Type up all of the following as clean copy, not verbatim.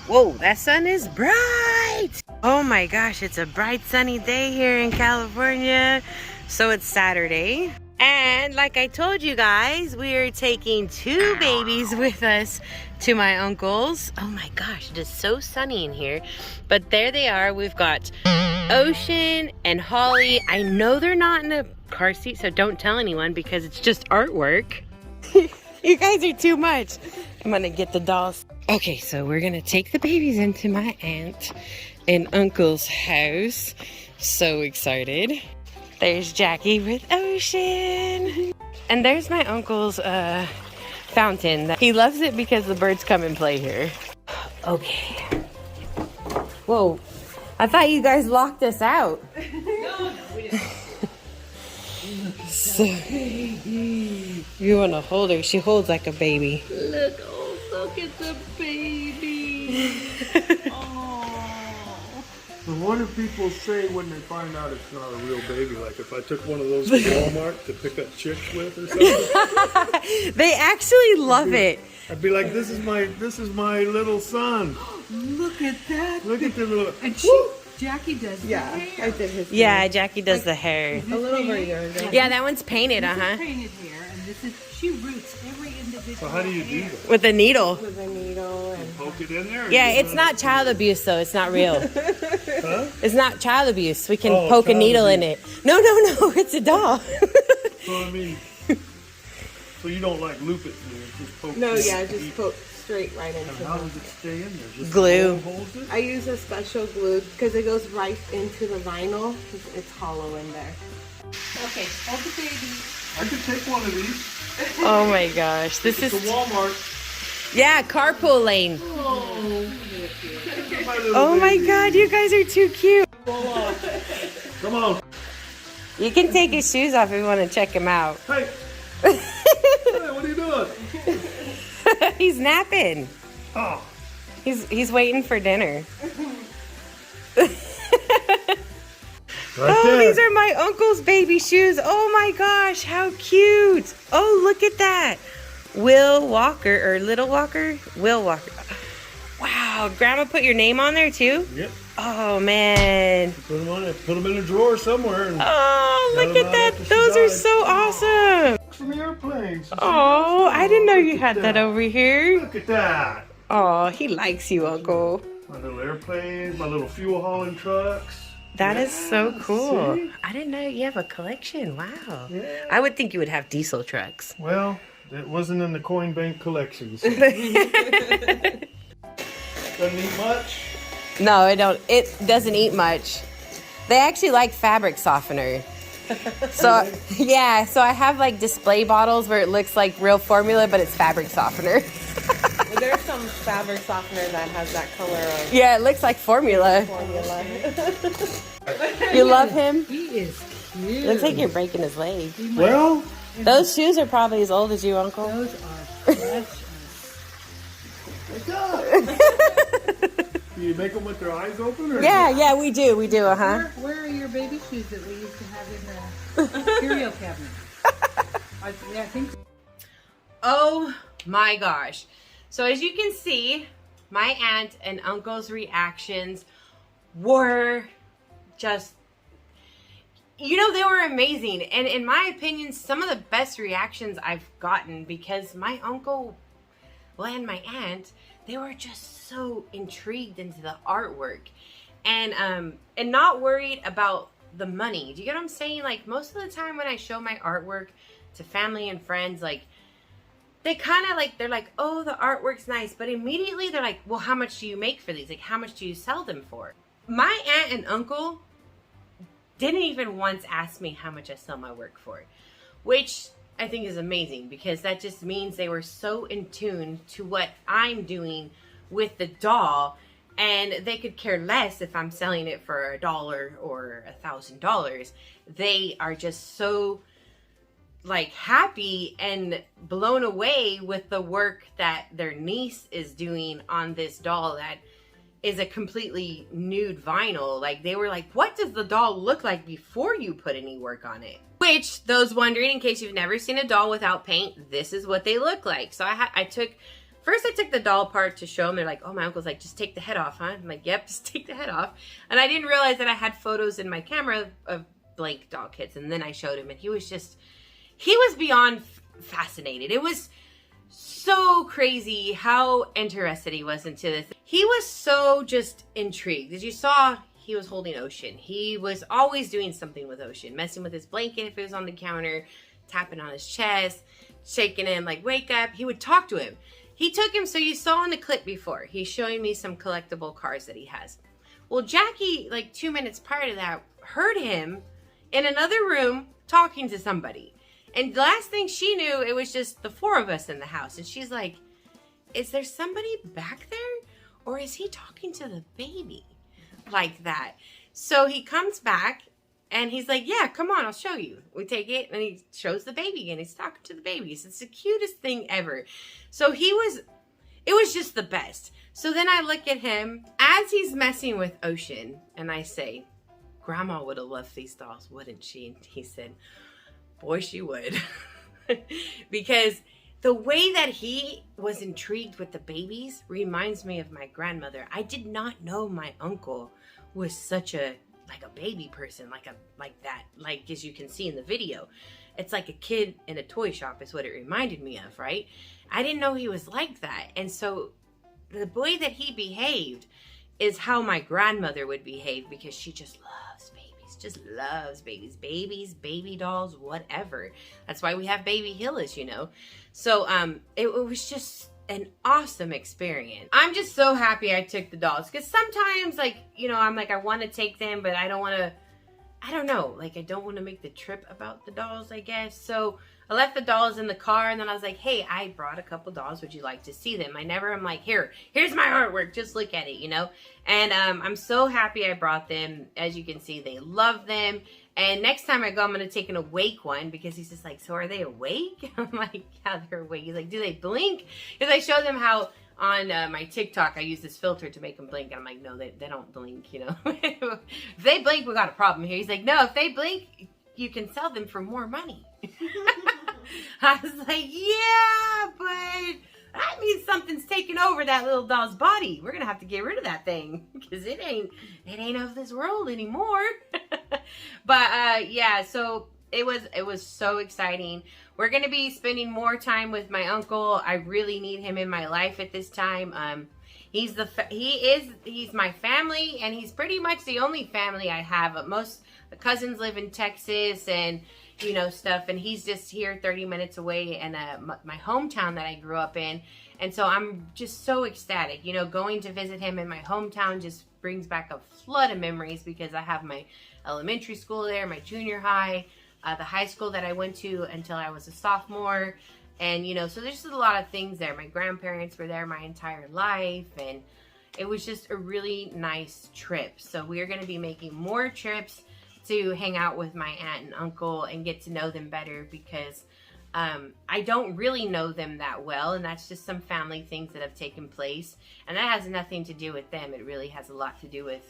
Whoa, that sun is bright. Oh my gosh, it's a bright sunny day here in California. So it's Saturday. And like I told you guys, we are taking 2 babies with us to my uncle's. Oh my gosh, it is so sunny in here. But there they are. We've got Ocean and Holly. I know they're not in a car seat, so don't tell anyone because it's just artwork. You guys are too much. I'm gonna get the dolls. Okay, so we're gonna take the babies into my aunt and uncle's house. So excited. There's Jackie with Ocean. And there's my uncle's fountain. He loves it because the birds come and play here. Okay. Whoa, I thought you guys locked us out. No, we didn't. So, you want to hold her? She holds like a baby. Look at the baby. So what do people say when they find out it's not a real baby? Like if I took one of those to Walmart to pick up chicks with or something? They actually love it. I'd be like, this is my little son. Look at that. Look at the little. And Jackie does the hair. I did his. Yeah, Jackie does the hair. A little over yours. Yeah, that one's painted, This is painted hair, and this is, she roots every individual. So how do you do that? with a needle. With a needle and. Poke it in there? or Yeah, you it's not child abuse though. It's not real. Huh? It's not child abuse. We can Oh, poke a child needle in it. No, it's a doll. So I mean, so you don't like loop it in there, just poke No, it yeah, in. just poke straight right into And how them. does it stay in there? Just Glue. the hole holds it? I use a special glue because it goes right into the vinyl. It's hollow in there. Okay, hold the baby. I could take one of these Oh my gosh, this to is Walmart. yeah, carpool lane. My little Oh my baby. god, you guys are too cute. Come on. You can take his shoes off if you want to check him out. Hey. Hey, what are you doing? He's napping. Oh. He's waiting for dinner. Right Oh, there. these are my uncle's baby shoes. Oh my gosh, how cute. Oh, look at that. Will Walker, or Little Walker? Will Walker. Wow, Grandma put your name on there too? Yep. Oh man. Put them on it. Put them in a drawer somewhere. And Oh, Got look them at out that. after she Those are died. so awesome. from the airplanes. Oh, I didn't know you had that over here. Look at that. Oh, he likes you, Uncle. My little airplanes, my little fuel hauling trucks. That is so cool. see? I didn't know you have a collection. Wow. Yeah. I would think you would have diesel trucks. Well, it wasn't in the coin bank collections. Doesn't eat much. No, it doesn't eat much. They actually like fabric softener. So yeah, so I have like display bottles where it looks like real formula, but it's fabric softener. Well, there's some fabric softener that has that color of Yeah, it looks like formula. formula. You love him? He is cute. Looks like you're breaking his leg. Well, Those shoes are probably as old as you, Uncle. Those are precious. wake up. Do you make them with their eyes open? Or Yeah, we do, uh-huh. Where are your baby shoes that we used to have in the cereal cabinet? I think. Oh my gosh. So as you can see, my aunt and uncle's reactions were just, you know, they were amazing. And in my opinion, some of the best reactions I've gotten, because my uncle, well, and my aunt, they were just so intrigued into the artwork and not worried about the money. Do you get what I'm saying? Like most of the time when I show my artwork to family and friends, like they kind of like, they're like, oh, the artwork's nice. But immediately they're like, well, how much do you make for these? Like, how much do you sell them for? My aunt and uncle didn't even once ask me how much I sell my work for, which I think is amazing because that just means they were so in tune to what I'm doing with the doll, and they could care less if I'm selling it for $1 or $1,000. They are just so like happy and blown away with the work that their niece is doing on this doll that is a completely nude vinyl. Like they were like, what does the doll look like before you put any work on it? Which, those wondering, in case you've never seen a doll without paint, this is what they look like. So I took first I took the doll apart to show them. They're like, oh, my uncle's like, just take the head off, huh? I'm like, yep, just take the head off. And I didn't realize that I had photos in my camera of blank doll kits. And then I showed him, and he was beyond fascinated. It was so crazy how interested he was into this. He was so just intrigued. As you saw, he was holding Ocean. He was always doing something with Ocean, messing with his blanket if it was on the counter, tapping on his chest, shaking him like, wake up. He would talk to him. He took him, so you saw in the clip before, he's showing me some collectible cars that he has. Well, Jackie, like 2 minutes prior to that, heard him in another room talking to somebody. And the last thing she knew, it was just the 4 of us in the house. And she's like, is there somebody back there? Or is he talking to the baby like that? So he comes back and he's like, yeah, come on, I'll show you. We take it and he shows the baby again. He's talking to the baby. It's the cutest thing ever. So it was just the best. So then I look at him as he's messing with Ocean and I say, Grandma would have loved these dolls, wouldn't she? And he said, boy, she would. Because the way that he was intrigued with the babies reminds me of my grandmother. I did not know my uncle was such a baby person, like that. Like, as you can see in the video, it's like a kid in a toy shop is what it reminded me of, right? I didn't know he was like that. And so the way that he behaved is how my grandmother would behave, because she just loves babies, baby dolls, whatever. That's why we have Baby Hillis, you know. So it was just an awesome experience. I'm just so happy I took the dolls, because sometimes, like, you know, I'm like, I want to take them, but I don't want to, I don't know, like, I don't want to make the trip about the dolls, I guess. So I left the dolls in the car, and then I was like, hey, I brought a couple dolls. Would you like to see them? I'm like, here's my artwork. Just look at it, you know? And I'm so happy I brought them. As you can see, they love them. And next time I go, I'm going to take an awake one, because he's just like, so are they awake? I'm like, yeah, they're awake. He's like, do they blink? Because I showed them how on my TikTok, I use this filter to make them blink. And I'm like, no, they don't blink, you know? If they blink, we got a problem here. He's like, no, if they blink, you can sell them for more money. I was like, yeah, but that means something's taking over that little doll's body. We're gonna have to get rid of that thing, because it ain't of this world anymore. But yeah, so it was so exciting. We're gonna be spending more time with my uncle. I really need him in my life at this time. He's my family, and he's pretty much the only family I have. Most the cousins live in Texas and, you know, stuff, and he's just here 30 minutes away in my hometown that I grew up in. And so I'm just so ecstatic, you know, going to visit him in my hometown just brings back a flood of memories, because I have my elementary school there, my junior high, the high school that I went to until I was a sophomore. And, you know, so there's just a lot of things there. My grandparents were there my entire life, and it was just a really nice trip. So we are going to be making more trips to hang out with my aunt and uncle and get to know them better, because I don't really know them that well, and that's just some family things that have taken place, and that has nothing to do with them. It really has a lot to do with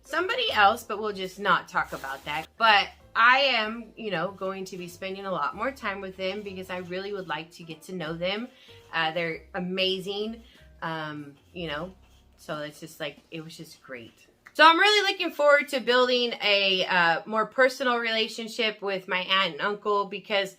somebody else, but we'll just not talk about that. But I am, you know, going to be spending a lot more time with them, because I really would like to get to know them. They're amazing, you know, so it's just like, it was just great. So I'm really looking forward to building a more personal relationship with my aunt and uncle, because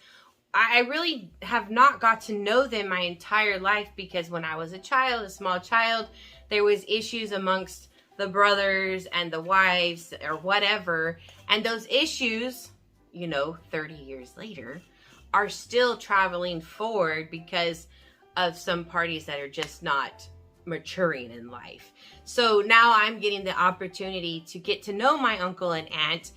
I really have not got to know them my entire life, because when I was a child, a small child, there was issues amongst the brothers and the wives or whatever. And those issues, you know, 30 years later, are still traveling forward because of some parties that are just not maturing in life. So now I'm getting the opportunity to get to know my uncle and aunt,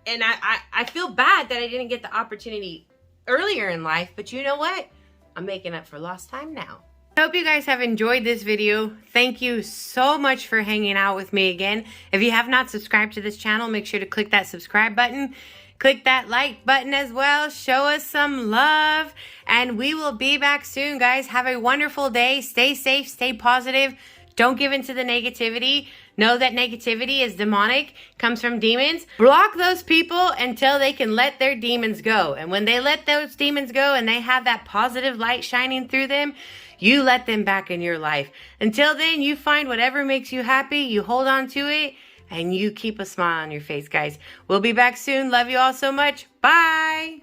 and I feel bad that I didn't get the opportunity earlier in life, but you know what? I'm making up for lost time now. I hope you guys have enjoyed this video. Thank you so much for hanging out with me again. If you have not subscribed to this channel, make sure to click that subscribe button. Click that like button as well. Show us some love. And we will be back soon, guys. Have a wonderful day. Stay safe. Stay positive. Don't give in to the negativity. Know that negativity is demonic. Comes from demons. Block those people until they can let their demons go. And when they let those demons go and they have that positive light shining through them, You let them back in your life. Until then, you find whatever makes you happy, you hold on to it, and you keep a smile on your face, guys. We'll be back soon. Love you all so much. Bye.